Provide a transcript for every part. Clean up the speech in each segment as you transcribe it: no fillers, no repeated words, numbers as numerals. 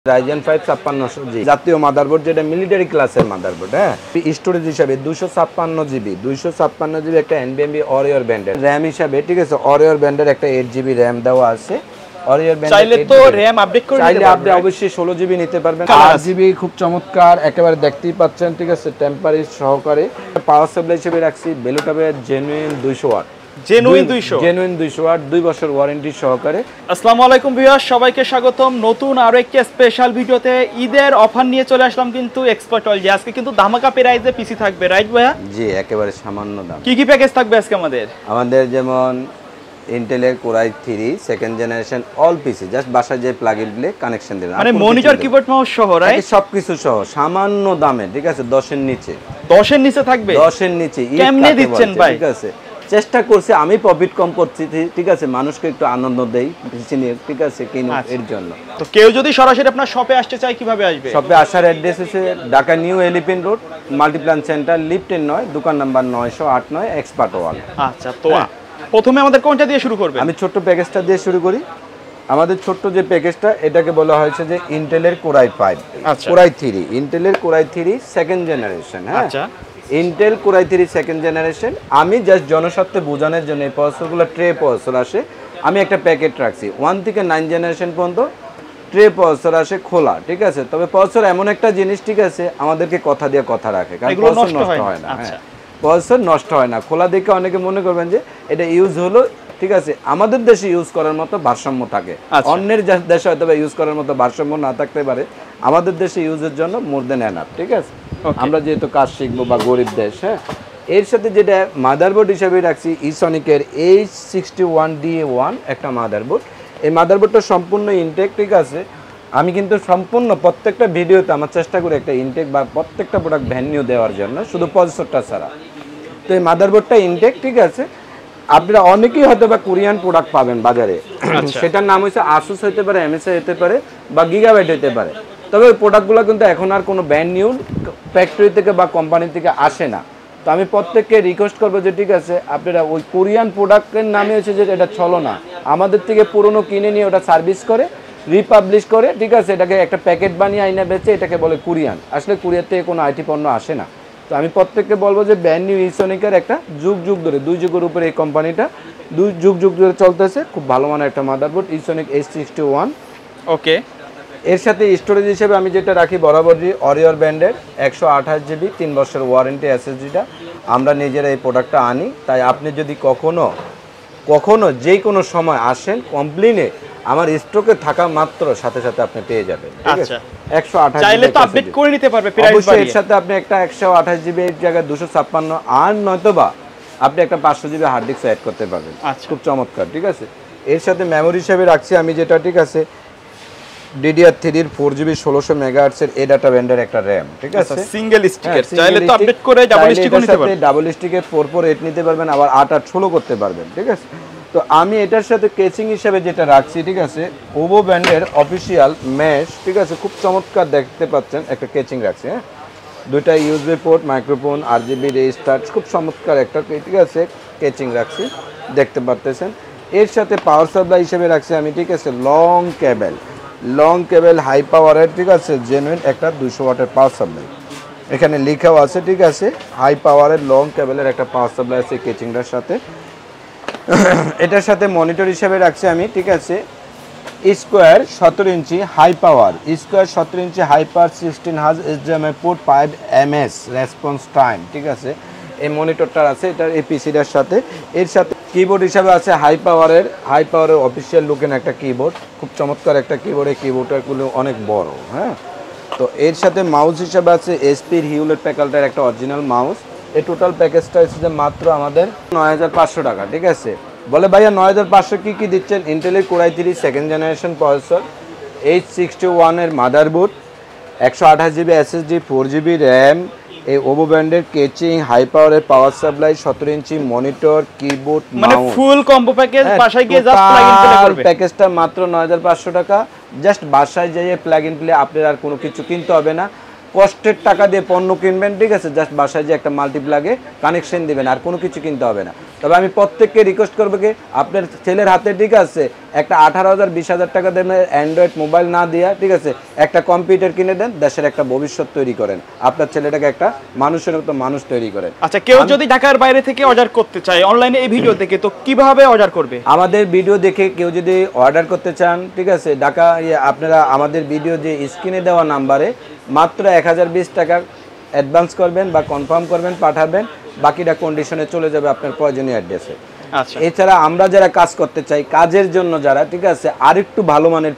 Ryzen 5 5600G জাতীয় motherboard, যেটা military ক্লাসের মাদারবোর্ড। হ্যাঁ, স্টোরেজ হিসাবে 256GB একটা NVMe Warrior ব্যান্ডের RAM হিসাবে, ঠিক আছে, Warrior ব্যান্ডের একটা 8GB RAM দেওয়া আছে। Warrior ব্যান্ড চাইলে তো RAM আপডেট করে নিতে পারবেন, আপনি অবশ্যই 16GB নিতে পারবেন। 8GB খুব চমৎকার, একেবারে দেখতেই পাচ্ছেন, ঠিক আছে, টেম্পারেজ সহকারে। পাওয়ার সাপ্লাই হিসেবে রাখছি বেলুটাবের জেনুইন 200 ওয়াট, জেনুইন 200 ওয়াট, 2 বছর ওয়ারেন্টি সহকারে। আসসালামু আলাইকুম ভিউয়ার্স, সবাইকে স্বাগতম নতুন আরো একটি স্পেশাল ভিডিওতে। ঈদের অফার নিয়ে চলে আসলাম কিন্তু এক্সপার্ট অল। আজকে কিন্তু ধামাকা প্রাইসে পিসি থাকবে, রাইট ভাইয়া? জি, একেবারে সামান্য দাম। কি প্যাকেজ থাকবে আজকে আমাদের? যেমন ইন্টেলের core i3 second generation all PC, just বাসায় যে প্লাগ ইন প্লে কানেকশন দিবেন, মানে মনিটর কিবোর্ড মাউস সহ, রাইট? সবকিছু সহ সামান্য দামে, ঠিক আছে, 10 এর নিচে। 10 এর নিচে থাকবে? 10 এর নিচে। কেমনে দিচ্ছেন ভাই? ঠিক আছে, চেষ্টা করছি, আমি প্রফিট কম করছি, ঠিক আছে, মানুষকে একটু আনন্দ দেই, ঠিক আছে, কিনো এর জন্য। তো কেউ যদি সরাসরি আপনার শপে আসতে চায় কিভাবে আসবে? শপে আসার অ্যাড্রেস হচ্ছে Dhaka new elephant road, Multiplan centre, lift 9, দোকান নাম্বার 908 এক্সপার্ট ওয়াল। আচ্ছা, তো প্রথমে আমাদের কোনটা দিয়ে শুরু করবে? আমি ছোট্ট প্যাকেজটা দিয়ে শুরু করি। আমাদের ছোট্ট যে প্যাকেজটা, এটাকে বলা হয়েছে যে ইন্টেলের কোর i5, কোর i3, ইন্টেলের কোর i3 সেকেন্ড জেনারেশন। হ্যাঁ, আচ্ছা, Intel core i3 second generation. আমি জাস্ট জনস্বার্থে বোঝানোর জন্য এই প্রসেসরগুলো ট্রে প্রসেসর আসে, আমি একটা প্যাকেট রাখছি 1 থেকে 9 জেনারেশন পর্যন্ত ট্রে প্রসেসর আসে খোলা, ঠিক আছে। তবে প্রসেসর এমন একটা জিনিস, ঠিক আছে, আমাদেরকে কথা দিয়ে কথা রাখে, কারণ প্রসেসর নষ্ট হয় না। হ্যাঁ, প্রসেসর নষ্ট হয় না। খোলা দেখে অনেকে মনে করবেন যে এটা ইউজ হলো, ঠিক আছে, আমাদের দেশে ইউজ করার মতো ভারসাম্য থাকে, অন্যের দেশে হয়তো ইউজ করার মতো ভারসাম্য না থাকতে পারে, আমাদের দেশে ইউজের জন্য মোর দেন এনাফ, ঠিক আছে। আমরা যেহেতু কাজ শিখবো বা গরিব দেশ। হ্যাঁ, এর সাথে যেটা মাদারবোর্ড হিসেবে রাখছি ইসনিকের H61DA1 একটা মাদারবোর্ড। এই মাদারবোর্ডটা সম্পূর্ণ ইনটেক, ঠিক আছে। আমি কিন্তু সম্পূর্ণ প্রত্যেকটা ভিডিওতে আমার চেষ্টা করি একটা ইনটেক বা প্রত্যেকটা প্রোডাক্ট ভ্যানিউ দেওয়ার জন্য, শুধু প্রসেসরটা ছাড়া। তো এই মাদারবোর্ডটা ইনটেক, ঠিক আছে। আপনারা অনেকেই হয়তো বা কোরিয়ান প্রোডাক্ট পাবেন বাজারে, সেটার নাম হচ্ছে আসুস হতে পারে, MSI হতে পারে, বা গিগাবাইট হতে পারে। তবে ওই প্রোডাক্টগুলো কিন্তু এখন আর কোনো ব্র্যান্ড নিউ ফ্যাক্টরি থেকে বা কোম্পানি থেকে আসে না। তো আমি প্রত্যেককে রিকোয়েস্ট করবো যে, ঠিক আছে, আপনারা ওই কোরিয়ান প্রোডাক্টের নামে হচ্ছে যে এটা চলো না, আমাদের থেকে পুরনো কিনে নিয়ে ওটা সার্ভিস করে, রিপাবলিশ করে, ঠিক আছে, এটাকে একটা প্যাকেট বানিয়ে আইনা বেচে, এটাকে বলে কোরিয়ান। আসলে কোরিয়ার থেকে কোনো আইটি পণ্য আসে না। তো আমি প্রত্যেককে বলবো যে ব্র্যান্ড নিউ ইসনিকের একটা যুগ ধরে, 2 যুগের উপরে এই কোম্পানিটা 2 যুগ ধরে চলতেছে, খুব ভালো মানের একটা মাদারবোর্ড ইসনিক H61। ওকে, এর সাথে স্টোরেজ হিসেবে আমি যেটা রাখি বরাবরই Warrior ব্র্যান্ডের 128GB 3 বছর ওয়ারেন্টি SSDটা। আমরা নিজেরা এই প্রোডাক্টটা আনি, তাই আপনি যদি কখনো যে কোনো সময় আসেন কমপ্লিনে, আমার স্টকে থাকা মাত্র সাথে সাথে আপনি পেয়ে যাবেন, ঠিক আছে। 128 চাইলে তো আপডেট করে নিতে পারবে প্রাইস অবশ্যই। এর সাথে আপনি একটা 128GB এর জায়গায় 256 আর নয়তোবা আপনি একটা 500GB হার্ড ডিস্ক অ্যাড করতে পারবেন, খুব চমৎকার, ঠিক আছে। এর সাথে মেমোরি হিসেবে রাখছি আমি যেটা, ঠিক আছে, DDR3 এর 4GB 1600 মেগাহার্টজ এর এ ডাটা ব্যান্ডের একটা RAM, ঠিক আছে, সিঙ্গেল স্টিকের। চাইলে তো আপডেট করে ডাবল স্টিকও নিতে পারবেন, ডাবল স্টিকে 448 নিতে পারবেন, আবার 8/16 করতে পারবেন, ঠিক আছে। তো আমি এটার সাথে কেচিং হিসেবে যেটা রাখছি, ঠিক আছে, ওভো ব্র্যান্ডের অফিসিয়াল মেশ, ঠিক আছে, খুব চমৎকার দেখতে পাচ্ছেন একটা কেচিং রাখছি। হ্যাঁ, 2টা USB port, microphone, RGB register, খুব চমৎকার একটা, ঠিক আছে, কেচিং রাখছি, দেখতে পারতেছেন। এর সাথে পাওয়ার সাপ্লাই হিসেবে রাখছি আমি, ঠিক আছে, লং কেবল হাই পাওয়ারের, ঠিক আছে, জেনুইন একটা 200 ওয়াটের পাওয়ার সাপ্লাই এখানে লেখাও আছে, ঠিক আছে। হাই পাওয়ারের লং কেবলের একটা পাওয়ার সাপ্লাই আছে কেচিংটার সাথে। এটার সাথে মনিটর হিসেবে রাখছি আমি, ঠিক আছে, square 17 inch high power, 16 Hz HDMI port 5ms response time, ঠিক আছে। এই মনিটরটার আছে এটার এই পিসিটার সাথে। এর সাথে কিবোর্ড হিসাবে আছে হাই পাওয়ারের অফিসিয়াল লুকের একটা কিবোর্ড, খুব চমৎকার একটা কিবোর্ড। এই কিবোর্ডগুলো অনেক বড়। হ্যাঁ, তো এর সাথে মাউস হিসাবে আছে এসপির হিউলেট প্যাকালটার একটা অরিজিনাল মাউস। এই টোটাল প্যাকেজটা হচ্ছে মাত্র আমাদের 9500 টাকা, ঠিক আছে। বলে ভাইয়া 9500 কি দিচ্ছেন? ইন্টেলের core i3 second generation processor, H61 এর motherboard, 128GB SSD, 4GB RAM, এই ওভো ব্র্যান্ডের কেচিং, হাই পাওয়ারের power supply, 17 inch monitor, keyboard, মানে ফুল কম্বো প্যাকেজ। বাসায় গিয়ে জাস্ট প্লাগ ইন প্লে করবে। প্যাকেজটা মাত্র 9500 টাকা। জাস্ট বাসায় যেয়ে প্লাগ ইন প্লে, আপনার আর কোনো কিছু কিনতে হবে না। কষ্টের টাকা দিয়ে পণ্য কিনবেন, ঠিক আছে, জাস্ট বাসায় যে একটা মাল্টিপ্লাগে কানেকশন দিবেন, আর কোনো কিছু কিনতে হবে না। তবে আমি প্রত্যেককে রিকোয়েস্ট করবো কি, আপনার ছেলের হাতে, ঠিক আছে, একটা 18,000 20,000 টাকা দেন অ্যান্ড্রয়েড মোবাইল না দিয়া, ঠিক আছে, একটা কম্পিউটার কিনে দেন, দেশের একটা ভবিষ্যৎ তৈরি করেন, আপনার ছেলেটাকে একটা মানুষের মতো মানুষ তৈরি করেন। আচ্ছা, কেউ যদি ঢাকার বাইরে থেকে অর্ডার করতে চায় অনলাইনে এই ভিডিও দেখে, তো কিভাবে অর্ডার করবে? আমাদের ভিডিও দেখে কেউ যদি অর্ডার করতে চান, ঠিক আছে, ঢাকা আপনারা আমাদের ভিডিও যে স্ক্রিনে দেওয়া নাম্বারে মাত্র 1020 টাকা অ্যাডভান্স করবেন বা কনফার্ম করবেন, পাঠাবেন, বাকিটা কন্ডিশনে চলে যাবে আপনার প্রয়োজনীয় অ্যাড্রেসে। আচ্ছা, এছাড়া আমরা যারা কাজ করতে চাই, কাজের জন্য যারা, ঠিক আছে, আরেকটু ভালো মানের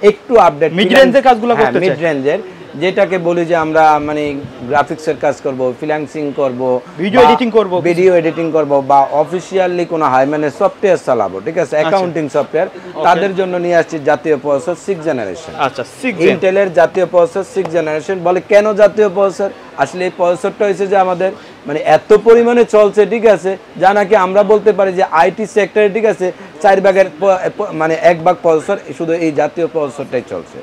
একটু আপডেট মিড রেঞ্জের কাজগুলো করতে চাই, মিড রেঞ্জের, যেটাকে বলি যে আমরা মানে গ্রাফিক্সের কাজ করব, ফ্রিল্যান্সিং করব, ভিডিও এডিটিং করব বা অফিশিয়ালি কোনো হাইম্যানের সফটওয়্যার চালাবো, ঠিক আছে, অ্যাকাউন্টিং সফটওয়্যার, তাদের জন্য নিয়ে আসছি জাতীয় প্রসেসর 6 জেনারেশন। আচ্ছা, ইন্টেলের জাতীয় প্রসেসর 6 জেনারেশন। বলে কেন জাতীয় প্রসেসর? আসলে এই প্রসেসরটা হয়েছে যে আমাদের মানে এত পরিমাণে চলছে, ঠিক আছে, যা নাকি আমরা বলতে পারি যে আইটি সেক্টরে, ঠিক আছে, 4 ভাগের মানে 1 ভাগ প্রসেসর শুধু এই জাতীয় প্রসেসরটাই চলছে।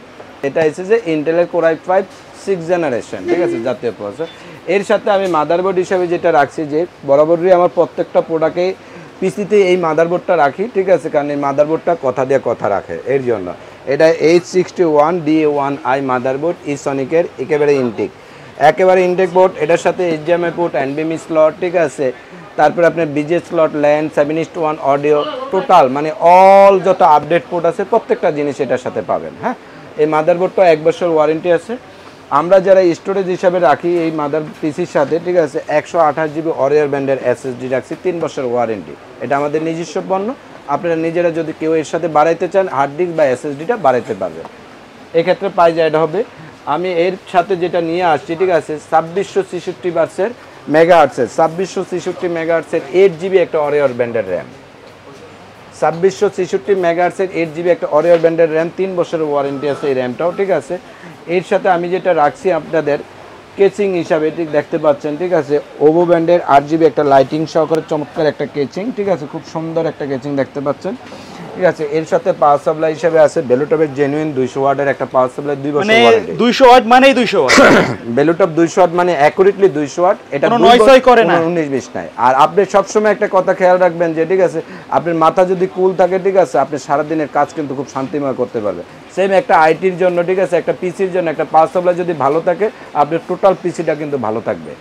এটা এসে যে ইন্টেলের কোর i5 6 জেনারেশন, ঠিক আছে, জাতীয় প্রসেসর। এর সাথে আমি মাদারবোর্ড হিসাবে যেটা রাখছি, যে বরাবরই আমার প্রত্যেকটা প্রোডাক্টে পিসিতে এই মাদারবোর্ডটা রাখি, ঠিক আছে, কারণ এই মাদারবোর্ডটা কথা দিয়ে কথা রাখে। এর জন্য এটা H61DA1i মাদারবোর্ড, ইসনিকের একেবারে ইনটেক বোর্ড। এটার সাথে HDMI পোর্ট, NVMe স্লট, ঠিক আছে, তারপরে আপনার বিজে স্লট, ল্যান্ড 7:1 অডিও, টোটাল মানে অল যত আপডেট পোর্ট আছে প্রত্যেকটা জিনিস এটার সাথে পাবেন। হ্যাঁ, এই মাদারবোর্ডটা 1 বছর ওয়ারেন্টি আছে। আমরা যারা স্টোরেজ হিসাবে রাখি এই মাদার পিসির সাথে, ঠিক আছে, 128 GB অরিয়ার ব্যান্ডের SSD রাখছি, 3 বছর ওয়ারেন্টি। এটা আমাদের নিজস্ব পণ্য। আপনারা নিজেরা যদি কেউ এর সাথে বাড়াইতে চান, হার্ড ডিস্ক বা SSDটা বাড়াইতে পারবেন। এক্ষেত্রে প্রাইস অ্যাড হবে। আমি এর সাথে যেটা নিয়ে আসছি, ঠিক আছে, 2666 বার্সের মেগাহার্টসের 2666 মেগাহার্টসের 8 GB একটা অরিয়ার ব্যান্ডের র্যাম, 2666 মেগাহার্টসের 8 GB একটা অরিয়ার ব্যান্ডের র্যাম, 3 বছরের ওয়ারেন্টি আছে এই র্যামটাও, ঠিক আছে। এর সাথে আমি যেটা রাখছি আপনাদের কেচিং হিসাবে, ঠিক দেখতে পাচ্ছেন, ঠিক আছে, ওভো ব্যান্ডের 8 GB একটা লাইটিং সহকারে চমৎকার একটা কেচিং, ঠিক আছে, খুব সুন্দর একটা কেচিং দেখতে পাচ্ছেন, ঠিক আছে। এর সাথে পাওয়ার সাপ্লাই হিসাবে আছে বেলুটপের জেনুইন 200 ওয়াটের একটা পাওয়ার সাপ্লাই, 2 বছর ওয়ারেন্টি। 200 ওয়াট মানে 200 ওয়াট, বেলুটপ 200 ওয়াট মানে অ্যাকুরেটলি 200 ওয়াট। এটা কোনো নয়েজ করে না, 19-20 নাই। আর আপনি সব সময় একটা কথা খেয়াল রাখবেন যে, ঠিক আছে, আপনার মাথা যদি কুল থাকে, ঠিক আছে, আপনি সারা দিনের কাজ কিন্তু খুব শান্তিময় করতে পারবেন। সেম একটা আইটির জন্য, ঠিক আছে, একটা পিসির জন্য একটা পাওয়ার সাপ্লাই যদি ভালো থাকে, আপনার টোটাল পিসিটা কিন্তু ভালো থাকবে।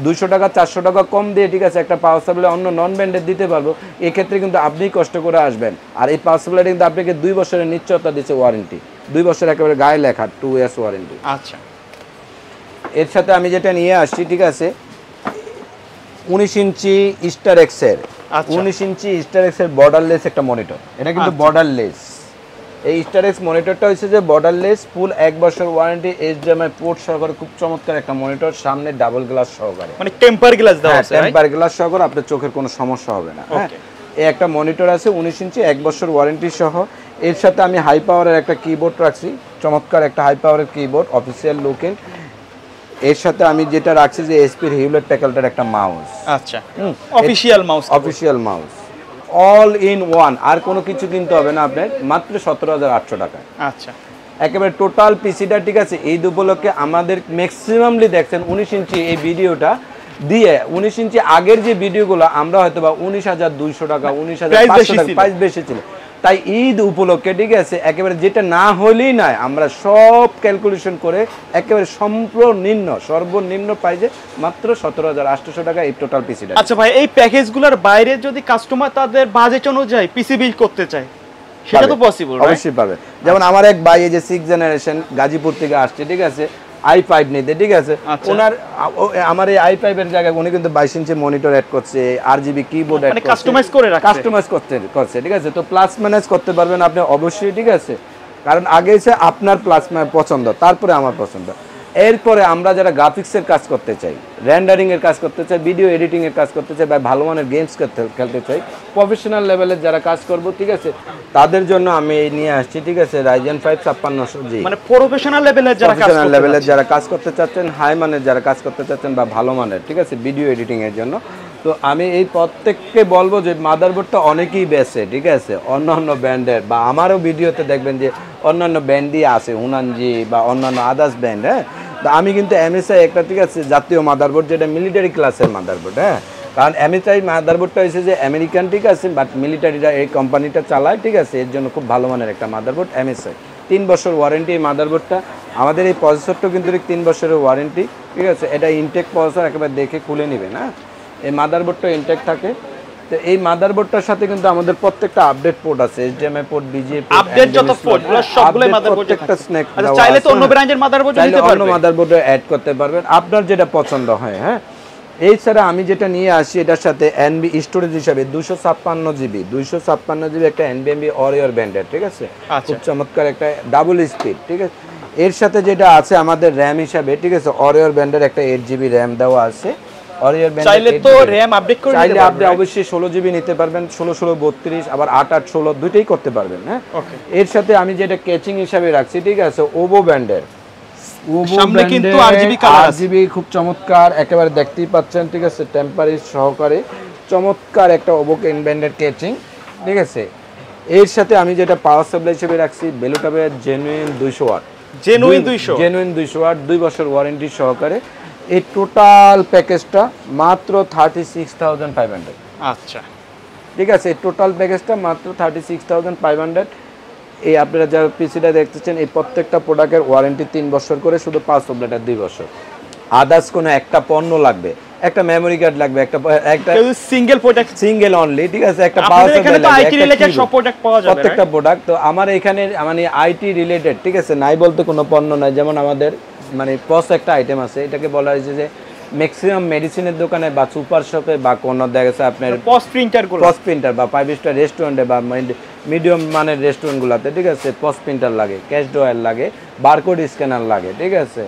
200 টাকা 400 টাকা কম দিয়ে, ঠিক আছে, একটা পাওয়ার সাপ্লাই অন্য নন ব্র্যান্ডের দিতে পারবো। এক্ষেত্রে কিন্তু আপনি কষ্ট করে আসবেন। আর এই পাওয়ার সাপ্লাইটা কিন্তু আপনাকে 2 বছরের নিশ্চয়তা দিচ্ছে ওয়ারেন্টি, 2 বছর একেবারে গায়ে লেখা 2 ইয়ার্স ওয়ারেন্টি। আচ্ছা, এর সাথে আমি যেটা নিয়ে আসছি, ঠিক আছে, 19 ইঞ্চি স্টার এক্সের 19 ইঞ্চি স্টার এক্সের বর্ডারলেস একটা মনিটর। এটা কিন্তু বর্ডারলেস। এই স্টার এক্স মনিটরটা হচ্ছে যে বর্ডারলেস, ফুল 1 বছর ওয়ারেন্টি, HDMI পোর্ট সহকারে খুব চমৎকার একটা মনিটর, সামনে ডাবল গ্লাস সহকারে, মানে টেম্পার গ্লাস দেওয়া আছে, টেম্পার গ্লাস সহকারে, আপনার চোখের কোনো সমস্যা হবে না। হ্যাঁ, এই একটা মনিটর আছে 19 ইঞ্চি 1 বছর ওয়ারেন্টি সহ। এর সাথে আমি হাই পাওয়ারের একটা কিবোর্ড রাখছি, চমৎকার একটা হাই পাওয়ারের কিবোর্ড, অফিসিয়াল লুকিং। এর সাথে আমি যেটা রাখছি যে এসপির হিউলেট প্যাকেলটার একটা মাউস। আচ্ছা, official mouse all in one, আর কোনো কিছু কিনতে হবে না আপনার, মাত্র 17,800 টাকা। আচ্ছা, একেবারে টোটাল পিসিটা, ঠিক আছে। এই উপলক্ষে আমাদের ম্যাক্সিমামলি দেখছেন 19 ইঞ্চি এই ভিডিওটা দিয়ে, 19 ইঞ্চি আগের যে ভিডিওগুলো আমরা হয়তো বা 19,200 টাকা 19,500 টাকা প্রাইস বেশি ছিল, তাই ঈদ উপলক্ষে, ঠিক আছে, একেবারে যেটা না হলেই নয়, আমরা সব ক্যালকুলেশন করে একেবারে সর্বনিম্ন প্রাইসে মাত্র 17,800 টাকা এই টোটাল পিসিটা। আচ্ছা ভাই, এই প্যাকেজগুলোর বাইরে যদি কাস্টমার তাদের বাজেট অনুযায়ী পিসি বিল্ড করতে চায়, সেটা তো পসিবল, অবশ্যই পাবে। যেমন আমার এক ভাই এই যে 6 জেনারেশন গাজীপুর থেকে আসছে, ঠিক আছে, i5 নিতে, ঠিক আছে, ওনার আমার এই i5 এর জায়গায় উনি কিন্তু 22 ইঞ্চি মনিটর অ্যাড করছে, RGB কিবোর্ড অ্যাড করছে, কাস্টমাইজ করছে, ঠিক আছে। তো প্লাস মাইনাস করতে পারবেন আপনি অবশ্যই, ঠিক আছে, কারণ আগে এসে আপনার প্লাস পছন্দ, তারপরে আমার পছন্দ। এরপরে আমরা যারা গ্রাফিক্সের কাজ করতে চাই, রেন্ডারিং এর কাজ করতে চাই, ভিডিও এডিটিং এর কাজ করতে চাই, বা ভালো মানের গেমস খেলতে চাই, প্রফেশনাল লেভেলের যারা কাজ করব, ঠিক আছে, তাদের জন্য আমি নিয়ে আসছি, ঠিক আছে, Ryzen 5 5600G, মানে প্রফেশনাল লেভেলের যারা কাজ করতে চাচ্ছেন, হাই মানের যারা কাজ করতে চাচ্ছেন, বা ভালো মানের, ঠিক আছে, ভিডিও এডিটিং এর জন্য। তো আমি এই প্রত্যেককে বলবো যে মাদারবোর্ডটা অনেকেই বেছে, ঠিক আছে, অন্যান্য ব্র্যান্ডের, বা আমারও ভিডিওতে দেখবেন যে অন্যান্য ব্র্যান্ডই আছে, হুনানজি বা অন্যান্য আদার্স ব্র্যান্ড। হ্যাঁ, তো আমি কিন্তু MSI একটা, ঠিক আছে, জাতীয় মাদারবোর্ড, যেটা মিলিটারি ক্লাসের মাদারবোর্ড, হ্যাঁ, কারণ MSI মাদারবোর্ডটা হয়েছে যে আমেরিকান, ঠিক আছে, বাট মিলিটারিরা এই কোম্পানিটা চালায়, ঠিক আছে, এর জন্য খুব ভালো মানের একটা মাদারবোর্ড MSI। 3 বছর ওয়ারেন্টি এই মাদারবোর্ডটা। আমাদের এই প্রসেসরটাও কিন্তু 3 বছরের ওয়ারেন্টি, ঠিক আছে। এটা ইনটেক প্রসেসর, একেবারে দেখে খুলে নেবেন, হ্যাঁ, এই মাদারবোর্ডটা ইনটেক থাকে। তো এই মাদারবোর্ডটার সাথে কিন্তু আমাদের প্রত্যেকটা আপডেট পোর্ট আছে, HDMI port, BGA port, update যত পোর্ট গুলো সবগুলো মাদারবোর্ডে প্রত্যেকটা স্ন্যাক আচ্ছা, চাইলে তো অন্য ব্র্যান্ডের মাদারবোর্ড নিতে পারবেন, অন্য মাদারবোর্ডে অ্যাড করতে পারবেন, আপনার যেটা পছন্দ হয়, হ্যাঁ। এই ছাড়া আমি যেটা নিয়ে আসি এটার সাথে NB স্টোরেজ হিসাবে 256 GB একটা NVMe Warrior ব্র্যান্ডের, ঠিক আছে, খুব চমৎকার একটা ডাবল স্পিড, ঠিক আছে। এর সাথে যেটা আছে আমাদের RAM হিসাবে, ঠিক আছে, Warrior ব্র্যান্ডের একটা 8GB RAM দেওয়া আছে। Warrior ব্র্যান্ডের চাইলে তো RAM আপডেট করে নিতে পারবেন, আপনি অবশ্যই 16GB নিতে পারবেন, 16 32 আবার 8 16 দুটেই করতে পারবেন, হ্যাঁ। এর সাথে আমি যেটা ক্যাচিং হিসাবে রাখছি, ঠিক আছে, OVO ব্র্যান্ডের, সামনে কিন্তু RGB কালার আছে, RGB খুব চমৎকার, একেবারে দেখতেই পাচ্ছেন, ঠিক আছে, টেম্পারেজ সহকারে চমৎকার একটা OVO ব্র্যান্ডের ক্যাচিং, ঠিক আছে। এর সাথে আমি যেটা পাওয়ার সাপ্লাই হিসেবে রাখছি বেলুটাবের জেনুইন 200 ওয়াট, জেনুইন 200 ওয়াট, 2 বছর ওয়ারেন্টি সহকারে। এই টোটাল প্যাকেজটা মাত্র 36,500। আচ্ছা, ঠিক আছে, এই টোটাল প্যাকেজটা মাত্র 36,500। এই আপনারা যারা পিসিটা দেখতেছেন, এই প্রত্যেকটা প্রোডাক্টের ওয়ারেন্টি 3 বছর করে, শুধু পাওয়ার সাপ্লাইটা 2 বছর। আদার্স কোনো একটা পণ্য লাগবে, একটা মেমোরি কার্ড লাগবে, একটা সিঙ্গেল প্রোডাক্ট, সিঙ্গেল অনলি, ঠিক আছে, একটা পাওয়ার সাপ্লাই লাগবে, আইটি রিলেটেড সব প্রোডাক্ট পাওয়া যাবে, প্রত্যেকটা প্রোডাক্ট। তো আমার এখানে মানে আইটি রিলেটেড, ঠিক আছে, নাই বলতে কোনো পণ্য নাই। যেমন আমাদের মানে পস একটা আইটেম আছে, এটাকে বলা হয়েছে যে ম্যাক্সিমাম মেডিসিনের দোকানে বা সুপার শপে বা কোনো দেখা গেছে আপনার পস প্রিন্টার বা 5 স্টার রেস্টুরেন্টে বা মিডিয়াম মানের রেস্টুরেন্টগুলোতে, ঠিক আছে, পস প্রিন্টার লাগে, ক্যাশ ড্রয়ার লাগে, বারকোড স্ক্যানার লাগে, ঠিক আছে।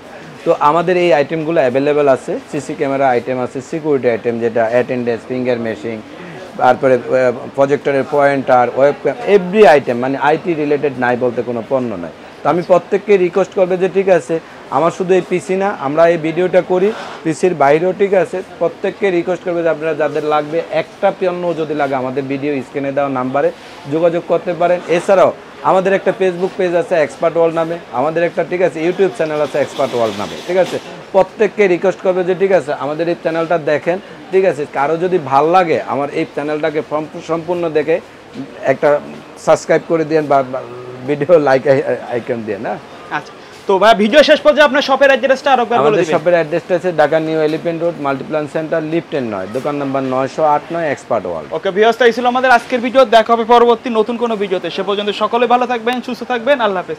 তো আমাদের এই আইটেমগুলো অ্যাভেলেবেল আছে। সিসি ক্যামেরা আইটেম আছে, সিকিউরিটি আইটেম যেটা অ্যাটেন্ডেন্স, ফিঙ্গার মেশিং, তারপরে প্রজেক্টরের পয়েন্টার, ওয়েবক্যাম, এভরি আইটেম, মানে আইটি রিলেটেড নাই বলতে কোনো পণ্য নাই। তো আমি প্রত্যেককে রিকোয়েস্ট করবে যে ঠিক আছে, আমার শুধু এই পিসি না, আমরা এই ভিডিওটা করি পিসির বাইরেও, ঠিক আছে, প্রত্যেককে রিকোয়েস্ট করবে যে আপনারা যাদের লাগবে একটা পণ্য যদি লাগে আমাদের ভিডিও স্ক্রিনে দেওয়া নাম্বারে যোগাযোগ করতে পারেন। এছাড়াও আমাদের একটা ফেসবুক পেজ আছে এক্সপার্ট ওয়ার্ল্ড নামে, আমাদের একটা, ঠিক আছে, ইউটিউব চ্যানেল আছে এক্সপার্ট ওয়ার্ল্ড নামে, ঠিক আছে। প্রত্যেককে রিকোয়েস্ট করবে যে ঠিক আছে আমাদের এই চ্যানেলটা দেখেন, ঠিক আছে, কারো যদি ভাল লাগে আমার এই চ্যানেলটাকে সম্পূর্ণ দেখে একটা সাবস্ক্রাইব করে দিন বা ভিডিও লাইক আইকন দিয়ে না। আচ্ছা, তো ভাই ভিডিও শেষ পর্যন্ত আপনার শপের অ্যাড্রেসটা আরেকবার বলে দিবেন। আমাদের শপের অ্যাড্রেসটা আছে Dhaka new elephant road, Multiplan centre, lift 9, দোকান number 908 expert world. Okay viewers, এই ছিল আমাদের আজকের ভিডিও। দেখা হবে পরবর্তী নতুন কোনো ভিডিওতে। সে পর্যন্ত সকলে ভালো থাকবেন, সুস্থ থাকবেন, আল্লাহ হাফেজ।